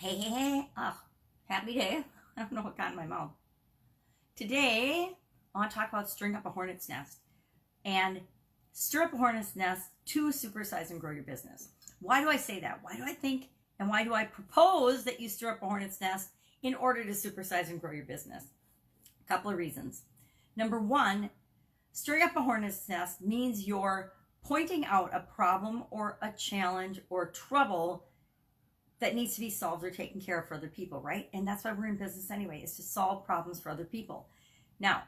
Hey. Oh, happy day. I don't know what got in my mouth. Today, I want to talk about stirring up a hornet's nest and stir up a hornet's nest to supersize and grow your business. Why do I say that? Why do I think and why do I propose that you stir up a hornet's nest in order to supersize and grow your business? A couple of reasons. Number one, stirring up a hornet's nest means you're pointing out a problem or a challenge or trouble that needs to be solved or taken care of for other people, right? And that's why we're in business anyway, is to solve problems for other people. Now,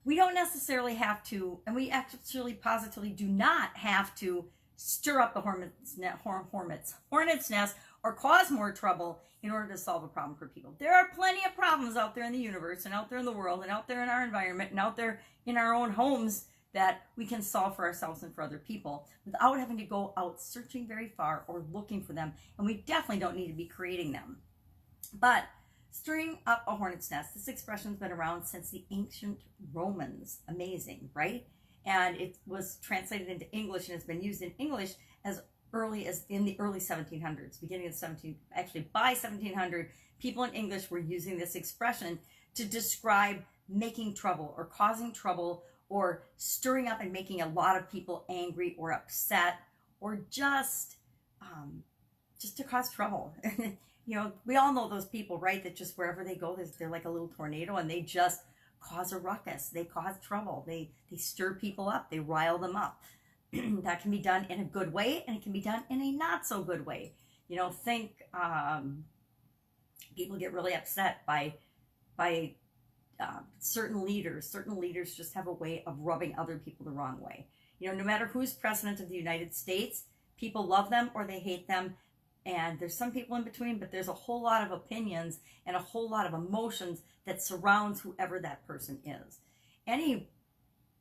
we don't necessarily have to, and we actually positively do not have to stir up the hornet's nest or cause more trouble in order to solve a problem for people. There are plenty of problems out there in the universe and out there in the world and out there in our environment and out there in our own homes that we can solve for ourselves and for other people without having to go out searching very far or looking for them. And we definitely don't need to be creating them. But stirring up a hornet's nest, this expression's been around since the ancient Romans. Amazing, right? And it was translated into English and has been used in English as early as in the early 1700s, beginning of by 1700, people in English were using this expression to describe making trouble or causing trouble or stirring up and making a lot of people angry or upset, or just to cause trouble. We all know those people, right? That just wherever they go, they're like a little tornado, and they just cause a ruckus. They cause trouble. They stir people up. They rile them up. That can be done in a good way, and it can be done in a not so good way. Think people get really upset by certain leaders. Certain leaders just have a way of rubbing other people the wrong way. No matter who's president of the United States, people love them or they hate them. And there's some people in between, but there's a whole lot of opinions and a whole lot of emotions that surrounds whoever that person is. Any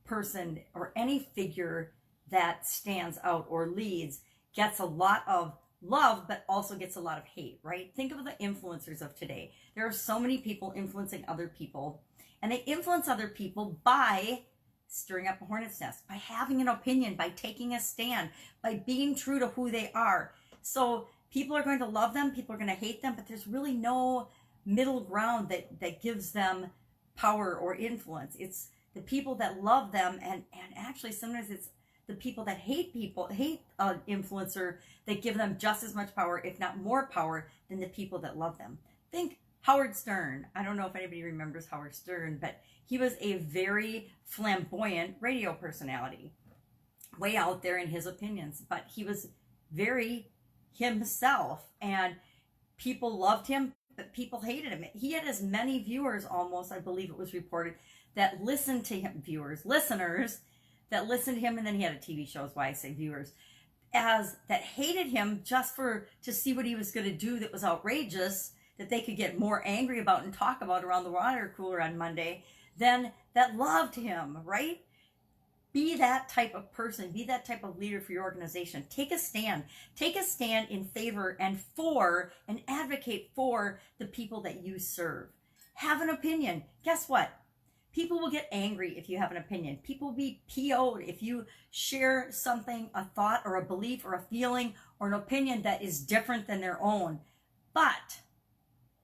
person or any figure that stands out or leads gets a lot of love, but also gets a lot of hate, right? Think of the influencers of today. There are so many people influencing other people, and they influence other people by stirring up a hornet's nest, by having an opinion, by taking a stand, by being true to who they are. So people are going to love them, people are going to hate them, but there's really no middle ground that gives them power or influence. It's the people that love them, and actually sometimes it's the people that hate an influencer that give them just as much power, if not more power, than the people that love them. Think Howard Stern. I don't know if anybody remembers Howard Stern, but he was a very flamboyant radio personality, way out there in his opinions, but he was very himself, and people loved him, but people hated him. He had as many viewers, almost, I believe it was reported, that listened to him, listeners that listened to him, and then he had a TV show, is why I say viewers, as that hated him just to see what he was going to do that was outrageous, that they could get more angry about and talk about around the water cooler on Monday, than that loved him, right? Be that type of person. Be that type of leader for your organization. Take a stand. Take a stand in favor and for and advocate for the people that you serve. Have an opinion. Guess what? People will get angry if you have an opinion. People will be PO'd if you share something, a thought or a belief or a feeling or an opinion that is different than their own. But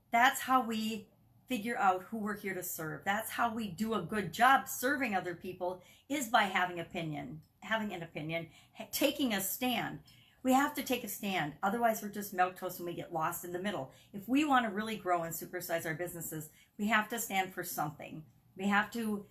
that's how we figure out who we're here to serve. That's how we do a good job serving other people, is by having an opinion, taking a stand. We have to take a stand. Otherwise, we're just milquetoast and we get lost in the middle. If we want to really grow and supersize our businesses, we have to stand for something. We have to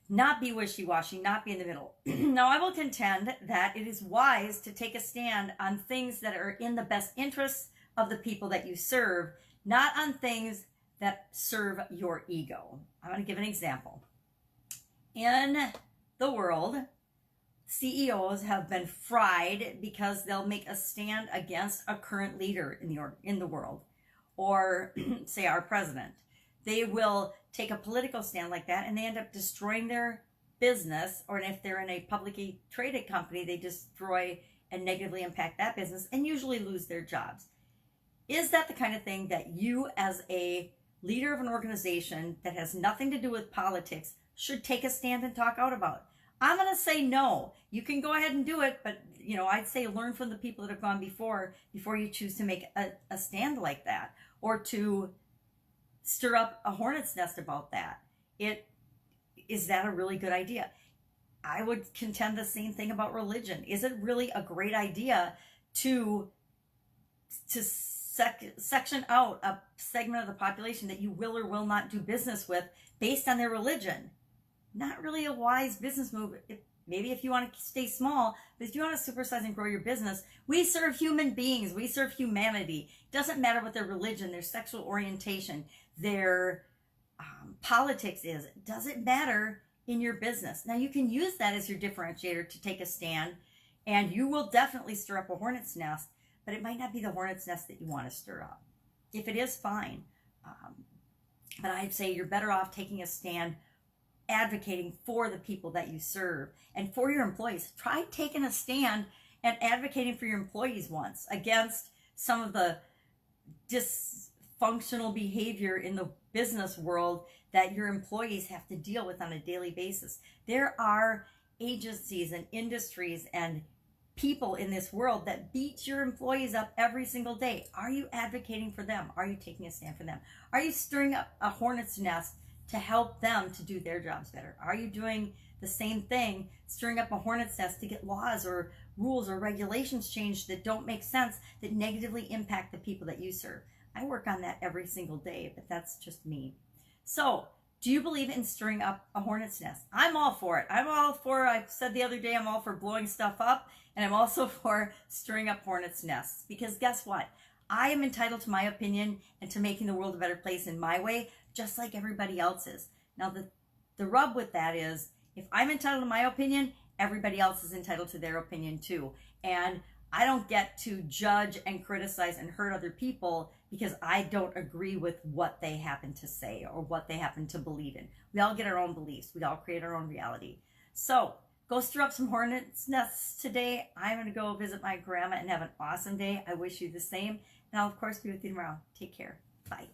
not be wishy-washy, not be in the middle. Now, I will contend that it is wise to take a stand on things that are in the best interests of the people that you serve, not on things that serve your ego. I'm going to give an example. In the world, CEOs have been fried because they'll make a stand against a current leader in the world, or say our president. They will take a political stand like that, and they end up destroying their business, or if they're in a publicly traded company, they destroy and negatively impact that business and usually lose their jobs. Is that the kind of thing that you, as a leader of an organization that has nothing to do with politics, should take a stand and talk out about? I'm going to say no. You can go ahead and do it, but I'd say learn from the people that have gone before you choose to make a stand like that, or to stir up a hornet's nest about that. Is that a really good idea? I would contend the same thing about religion. Is it really a great idea to section out a segment of the population that you will or will not do business with based on their religion? Not really a wise business move. Maybe if you want to stay small, but if you want to supersize and grow your business, we serve human beings. We serve humanity. It doesn't matter what their religion, their sexual orientation, their politics is. It doesn't matter in your business. Now, you can use that as your differentiator to take a stand, and you will definitely stir up a hornet's nest, but it might not be the hornet's nest that you want to stir up. If it is, fine. But I'd say you're better off taking a stand, advocating for the people that you serve and for your employees. Try taking a stand and advocating for your employees once against some of the dysfunctional behavior in the business world that your employees have to deal with on a daily basis. There are agencies and industries and people in this world that beat your employees up every single day. Are you advocating for them? Are you taking a stand for them? Are you stirring up a hornet's nest to help them to do their jobs better? Are you doing the same thing, stirring up a hornet's nest to get laws or rules or regulations changed that don't make sense, that negatively impact the people that you serve? I work on that every single day, but that's just me. So, do you believe in stirring up a hornet's nest? I'm all for it. I said the other day, I'm all for blowing stuff up, and I'm also for stirring up hornet's nests. Because guess what? I am entitled to my opinion and to making the world a better place in my way, just like everybody else is. Now, the rub with that is, if I'm entitled to my opinion, everybody else is entitled to their opinion too. And I don't get to judge and criticize and hurt other people because I don't agree with what they happen to say or what they happen to believe in. We all get our own beliefs. We all create our own reality. So go stir up some hornet's nests today. I'm going to go visit my grandma and have an awesome day. I wish you the same. And I'll, of course, be with you tomorrow. Take care. Bye.